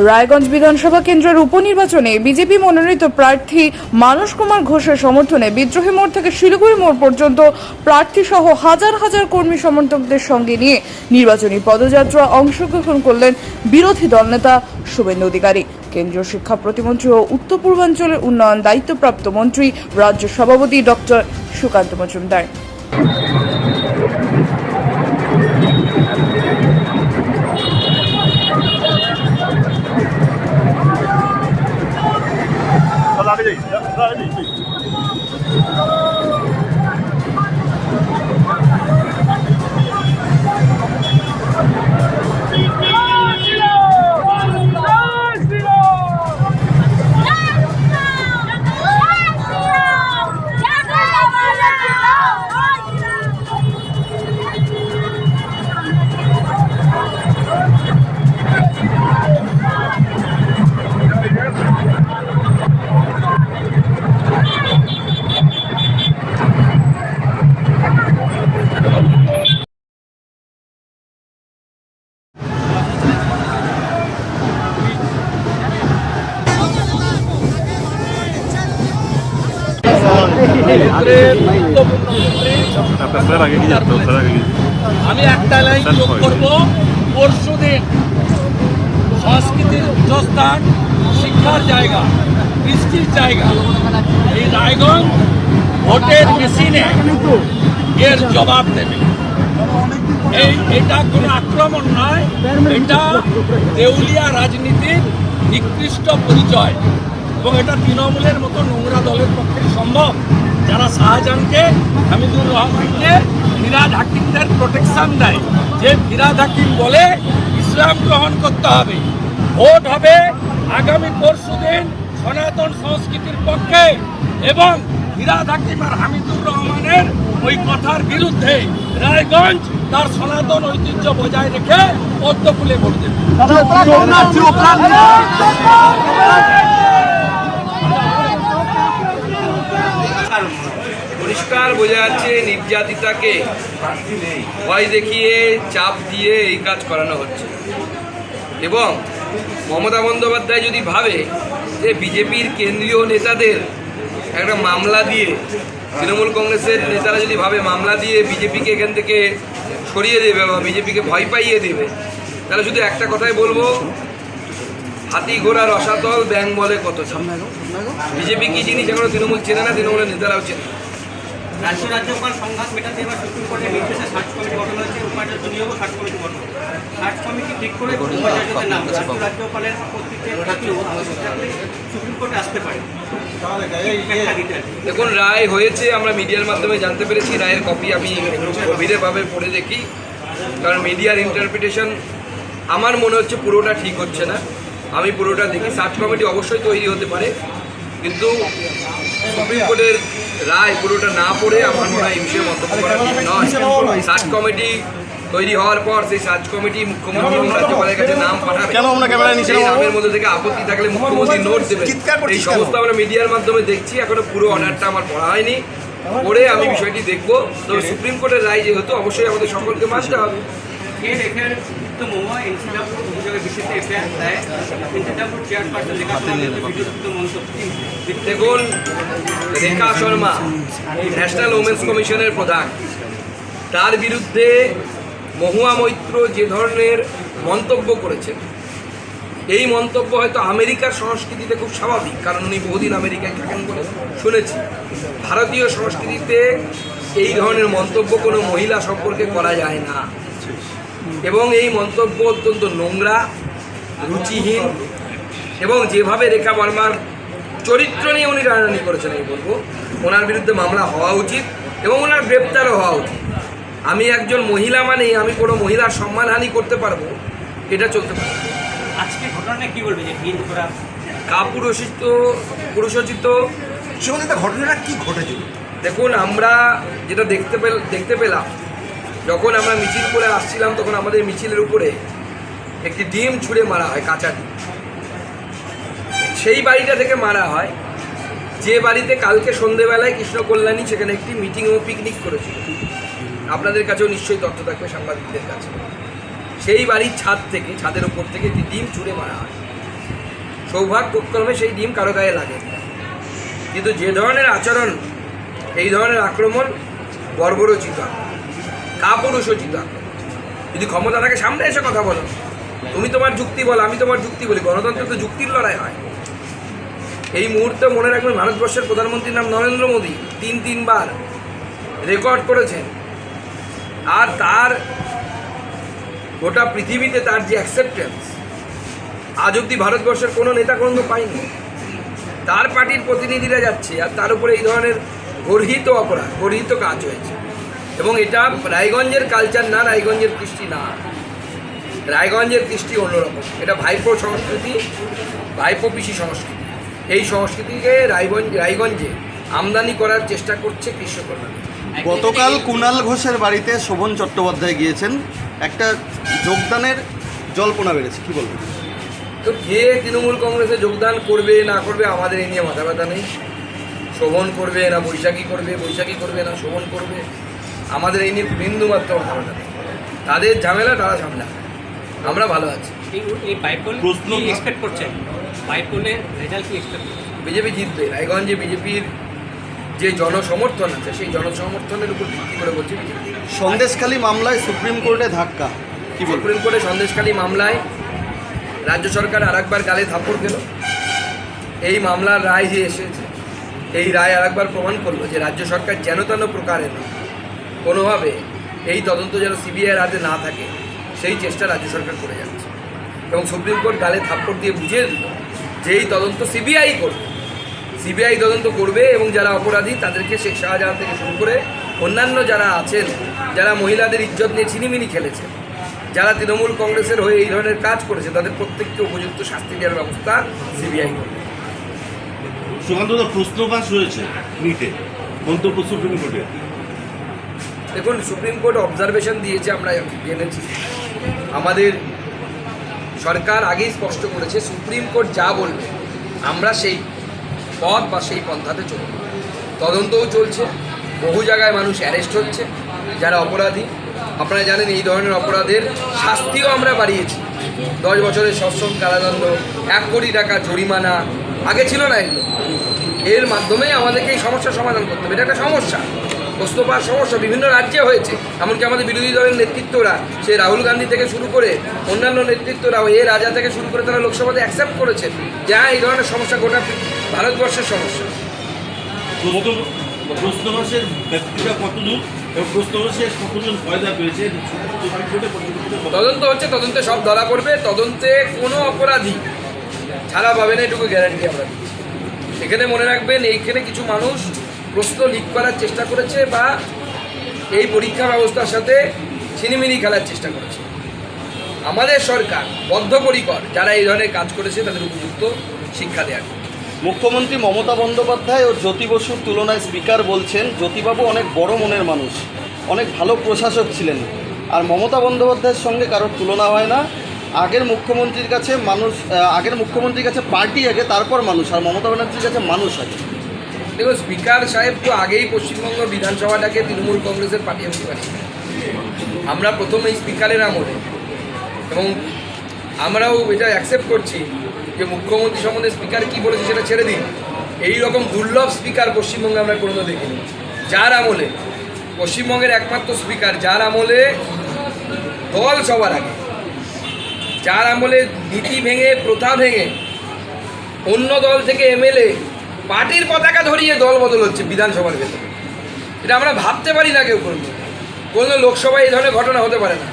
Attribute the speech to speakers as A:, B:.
A: রায়গঞ্জ বিধানসভা কেন্দ্রের উপনির্বাচনে বিজেপি মনোনীত প্রার্থী মানস কুমার ঘোষের সমর্থনে বিদ্রোহী মোড় থেকে শিলিগুড়ি মোড় পর্যন্ত প্রার্থী সহ হাজার হাজার কর্মী সমর্থকদের সঙ্গে নিয়ে নির্বাচনী পদযাত্রা অংশগ্রহণ করলেন বিরোধী দলনেতা শুভেন্দু অধিকারী। কেন্দ্রীয় শিক্ষা প্রতিমন্ত্রী ও উত্তর পূর্বাঞ্চলের উন্নয়ন দায়িত্বপ্রাপ্ত মন্ত্রী রাজ্য সভাপতি ডক্টর সুকান্ত মজুমদার।
B: আমি একটা লাইন যোগ করব, পরশুদিন সংস্কৃতির উচ্চস্থান, শিক্ষার জায়গা, বৃষ্টির জায়গা, এই রায়গঞ্জ ভোটের মেশিনে এর জবাব দেবে। এটা কোনো আক্রমণ নয়, এটা দেউলিয়া রাজনীতির নিকৃষ্ট পরিচয় এবং এটা তৃণমূলের মতো নোংরা দলের পক্ষে সম্ভব, যারা শাহজাহানকে, হামিদুর রহমানকে, ফিরহাদ হাকিমদের প্রোটেকশন দেয়, যে ফিরহাদ হাকিম বলে ইসলাম গ্রহণ করতে হবে। ভোট হবে আগামী পরশুদিন সনাতন সংস্কৃতির পক্ষে এবং ফিরহাদ হাকিম আর হামিদুর রহমানের ওই কথার বিরুদ্ধে। রায়গঞ্জ তার সনাতন ঐতিহ্য বজায় রেখে পদ্মফুলে ভোট দেবে।
C: পরিষ্কার বোঝা যাচ্ছে নির্যাতিতাকে ভয় দেখিয়ে, চাপ দিয়ে এই কাজ করানো হচ্ছে। এবং মমতা বন্দ্যোপাধ্যায় যদি ভাবে যে বিজেপির কেন্দ্রীয় নেতাদের একটা মামলা দিয়ে, তৃণমূল কংগ্রেসের নেতারা যদি ভাবে মামলা দিয়ে বিজেপিকে এখান থেকে সরিয়ে দেবে বা বিজেপিকে ভয় পাইয়ে দেবে, তাহলে শুধু একটা কথাই বলবো, হাতি ঘোড়া রসাতল ব্যাং বলে কত। বিজেপি কি জিনিস এখনো তৃণমূল চেনে না, তৃণমূলের নেতারাও চেনে।
D: রাজ্যপাল সংঘাত মেটাতে এবার সুপ্রিম কোর্টের নির্দেশে সার্চ কমিটি গঠন হয়েছে, উপাচার্য নিয়োগও সার্চ কমিটি গঠন। সার্চ কমিটি ঠিক করে উপাচার্যদের নাম রাজ্যপালের কর্তৃত্বে সুপ্রিম কোর্টে আসতে পারে।
C: দেখুন, রায় হয়েছে, আমরা মিডিয়ার মাধ্যমে জানতে পেরেছি। রায়ের কপি আমি গভীরভাবে পড়ে দেখি, কারণ মিডিয়ার ইন্টারপ্রিটেশন আমার মনে হচ্ছে পুরোটা ঠিক হচ্ছে না। আমি পুরোটা দেখি। সার্চ কমিটি অবশ্যই তৈরি হতে পারে, কিন্তু সুপ্রিম কোর্টের রায় পুরোটা না পড়ে আমার মনে হয় এই বিষয়ে মন্তব্য করা ঠিক নয়। সার্চ কমিটি তৈরি হওয়ার পর সেই সার্চ কমিটি মুখ্যমন্ত্রী এবং রাজ্যপালের কাছে নাম পাঠাবে। সেই নামের মধ্যে থেকে আপত্তি থাকলে মুখ্যমন্ত্রী নোট দেবে। এই সমস্ত আমরা মিডিয়ার মাধ্যমে দেখছি। এখনো পুরো অর্ডারটা আমার পড়া হয়নি, পড়ে আমি বিষয়টি দেখবো। তবে সুপ্রিম কোর্টের রায় যেহেতু অবশ্যই আমাদের সকলকে মানতে হবে। দেখুন, রেখা শর্মা ন্যাশনাল ওমেন্স কমিশনের প্রধান, তার বিরুদ্ধে মহুয়া মৈত্র যে ধরনের মন্তব্য করেছেন, এই মন্তব্য হয়তো আমেরিকার সংস্কৃতিতে খুব স্বাভাবিক, কারণ উনি বহুদিন আমেরিকায় থাকেন বলে শুনেছি। ভারতীয় সংস্কৃতিতে এই ধরনের মন্তব্য কোনো মহিলা সম্পর্কে করা যায় না এবং এই মন্তব্য অত্যন্ত নোংরা, রুচিহীন এবং যেভাবে রেখা বর্মার চরিত্র নিয়ে উনি রাজনীতি করেছেন, আমি বলবো ওনার বিরুদ্ধে মামলা হওয়া উচিত এবং ওনার গ্রেপ্তারও হওয়া উচিত। আমি একজন মহিলা মানেই আমি কোনো মহিলার সম্মানহানি করতে পারবো, এটা চলতে পারে।
D: আজকে ঘটনা কি বলবে যে
C: পুরুষোচিত
E: ঘটনাটা কি ঘটেছিল?
C: দেখুন, আমরা যেটা দেখতে পেলাম, যখন আমরা মিছিল করে আসছিলাম তখন আমাদের মিছিলের উপরে একটি ডিম ছুঁড়ে মারা হয়, কাঁচা ডিম। সেই বাড়িটা থেকে মারা হয় যে বাড়িতে কালকে সন্ধেবেলায় কৃষ্ণ কল্যাণী সেখানে একটি মিটিং ও পিকনিক করেছিল। আপনাদের কাছেও নিশ্চয়ই তথ্য থাকবে, সাংবাদিকদের কাছে। সেই বাড়ির ছাদের উপর থেকে একটি ডিম ছুঁড়ে মারা হয়। সৌভাগ্যক্রমে সেই ডিম কারো গায়ে লাগে, কিন্তু যে ধরনের আচরণ, এই ধরনের আক্রমণ বর্বরোচিত, কাপুরুষোচিত আক্রমণ। যদি ক্ষমতা থাকে সামনে এসে কথা বলো, তুমি তোমার যুক্তি বলো, আমি তোমার যুক্তি বলি। গণতন্ত্র তো যুক্তির লড়াই হয়। এই মুহূর্তে মনে রাখবেন, ভারতবর্ষের প্রধানমন্ত্রীর নাম নরেন্দ্র মোদী, তিনবার রেকর্ড করেছেন। আর তার গোটা পৃথিবীতে তার যে অ্যাকসেপ্টেন্স, আজ অব্দি ভারতবর্ষের কোনো নেতা কোনো পায়নি। তার পার্টির প্রতিনিধিরা যাচ্ছে, আর তার উপরে এই ধরনের গর্হিত অপরাধ, গর্হিত কাজ হয়েছে। এবং এটা রায়গঞ্জের কালচার না, রায়গঞ্জের কৃষ্টি না। রায়গঞ্জের কৃষ্টি অন্যরকম। এটা ভাইপো সংস্কৃতি, ভাইপো পিসি সংস্কৃতি। এই সংস্কৃতিকে রায়গঞ্জে আমদানি করার চেষ্টা করছে কৃষ্ণ কল্যাণ।
F: গতকাল কুণাল ঘোষের বাড়িতে শোভন চট্টোপাধ্যায় গিয়েছেন, একটা যোগদানের জল্পনা বেড়েছে, কি বলবেন?
C: তো কে তৃণমূল কংগ্রেসে যোগদান করবে না করবে আমাদের এই নিয়ে মাথা ব্যথা নেই। শোভন করবে না বৈশাখী করবে, বৈশাখী করবে না শোভন করবে, আমাদের এই নিয়ে বিন্দুমাত্র মাথা ব্যথা নেই। তাদের ঝামেলা তারা সামলা, আমরা ভালো আছি।
D: এই বাইপোল কি এক্সপেক্ট করছেন? বাইপোলের রেজাল্ট কি এক্সপেক্ট করছেন?
C: বিজেপি জিতবে। রায়গঞ্জে বিজেপির যে জনসমর্থন আছে, সেই জনসমর্থনের উপর ভিত্তি করে বলছে বিজেপি।
F: সন্দেশখালী মামলায় সুপ্রিম কোর্টে ধাক্কা, কি বলবেন?
C: সুপ্রিম কোর্টে সন্দেশখালী মামলায় রাজ্য সরকার আরেকবার গালে থাপ্পড় খেল। এই মামলার রায় যে এসেছে, এই রায় আরেকবার প্রমাণ করলো যে রাজ্য সরকার যেন তেন প্রকারে না, কোনোভাবে এই তদন্ত যেন সিবিআইয়ের হাতে না থাকে, সেই চেষ্টা রাজ্য সরকার করে যাচ্ছে। এবং সুপ্রিম কোর্ট গালে থাপ্পড় দিয়ে বুঝিয়ে দিল যে এই তদন্ত সিবিআই করবে, সিবিআই তদন্ত করবে। এবং যারা অপরাধী তাদেরকে শেখ শাহজাহান থেকে শুরু করে অন্যান্য যারা আছেন, যারা মহিলাদের ইজ্জত নিয়ে ছিনিমিনি খেলেছে, যারা তৃণমূল কংগ্রেসের হয়ে এই ধরনের কাজ করেছে, তাদের প্রত্যেককে উপযুক্ত শাস্তি দেওয়ার ব্যবস্থা সিবিআই করবে।
G: সুকান্তদা, প্রশ্নবাস রয়েছে নিটে, মন্তব্য সুপ্রিম কোর্টে।
C: দেখুন, সুপ্রিম কোর্ট অবজারভেশন দিয়েছে, আমরা জেনেছি। আমাদের সরকার আগেই স্পষ্ট করেছে, সুপ্রিম কোর্ট যা বলবে আমরা সেই পথ বা সেই পন্থাতে চলব। তদন্তও চলছে, বহু জায়গায় মানুষ অ্যারেস্ট হচ্ছে যারা অপরাধী। আপনারা জানেন এই ধরনের অপরাধের শাস্তিও আমরা বাড়িয়েছি। 10 বছরের সশ্রম কারাদণ্ড, 1 কোটি টাকা জরিমানা, আগে ছিল না এগুলো। এর মাধ্যমে আমাদেরকে এই সমস্যার সমাধান করতে হবে। এটা একটা সমস্যা, প্রশ্ন পাওয়ার সমস্যা বিভিন্ন রাজ্যে হয়েছে। এমনকি আমাদের বিরোধী দলের নেতৃত্বরা, সে রাহুল গান্ধী থেকে শুরু করে অন্যান্য নেতৃত্বরাও, এ রাজা থেকে শুরু করে, তারা লোকসভাতে অ্যাকসেপ্ট করেছেন যে হ্যাঁ, এই ধরনের সমস্যা গোটা ভারতবর্ষের সমস্যা।
G: প্রশ্নবাসের ব্যক্তিটা কতদূর এবং প্রশ্নবাসে কতজন ফয়দা পেয়েছে সুপ্রিম কোর্টে
C: তদন্ত হচ্ছে, তদন্তে সব ধরা পড়বে। তদন্তে কোনো অপরাধী ছাড়া পাবে না, এটুকু গ্যারান্টি আমরা দিচ্ছি। এখানে মনে রাখবেন, এইখানে কিছু মানুষ প্রশ্ন লিক করার চেষ্টা করেছে বা এই পরীক্ষা ব্যবস্থার সাথে ছিনিমিনি খেলার চেষ্টা করেছে। আমাদের সরকার বদ্ধপরিকর যারা এই ধরনের কাজ করেছে তাদের উপযুক্ত শিক্ষা দেওয়ার।
F: মুখ্যমন্ত্রী মমতা বন্দ্যোপাধ্যায় ও জ্যোতি বসুর তুলনায় স্পিকার বলছেন, জ্যোতিবাবু অনেক বড় মনের মানুষ, অনেক ভালো প্রশাসক ছিলেন, আর মমতা বন্দ্যোপাধ্যায়ের সঙ্গে কারোর তুলনা হয় না। আগের মুখ্যমন্ত্রীর কাছে পার্টি আগে, তারপর মানুষ, আর মমতা ব্যানার্জির কাছে মানুষ আগে।
C: দেখুন, স্পিকার সাহেব তো আগেই পশ্চিমবঙ্গ বিধানসভাটাকে তৃণমূল কংগ্রেসের পার্টি অফিস বানিয়ে। আমরা প্রথম এই স্পিকারের আমলে, এবং আমরাও এটা অ্যাকসেপ্ট করছি যে মুখ্যমন্ত্রী সম্বন্ধে স্পিকার কী বলেছে সেটা ছেড়ে দিন। এই রকম দুর্লভ স্পিকার পশ্চিমবঙ্গে আমরা কোনোদিনও দেখিনি। যার আমলে, পশ্চিমবঙ্গের একমাত্র স্পিকার যার আমলে দল সবার আগে, যার আমলে নীতি ভেঙে, প্রথা ভেঙে, অন্য দল থেকে এমএলএ পার্টির পতাকা ধরিয়ে দল বদল হচ্ছে বিধানসভার ভেতরে। এটা আমরা ভাবতে পারি না কেউ করবে। কোনো লোকসভায় এই ধরনের ঘটনা হতে পারে না।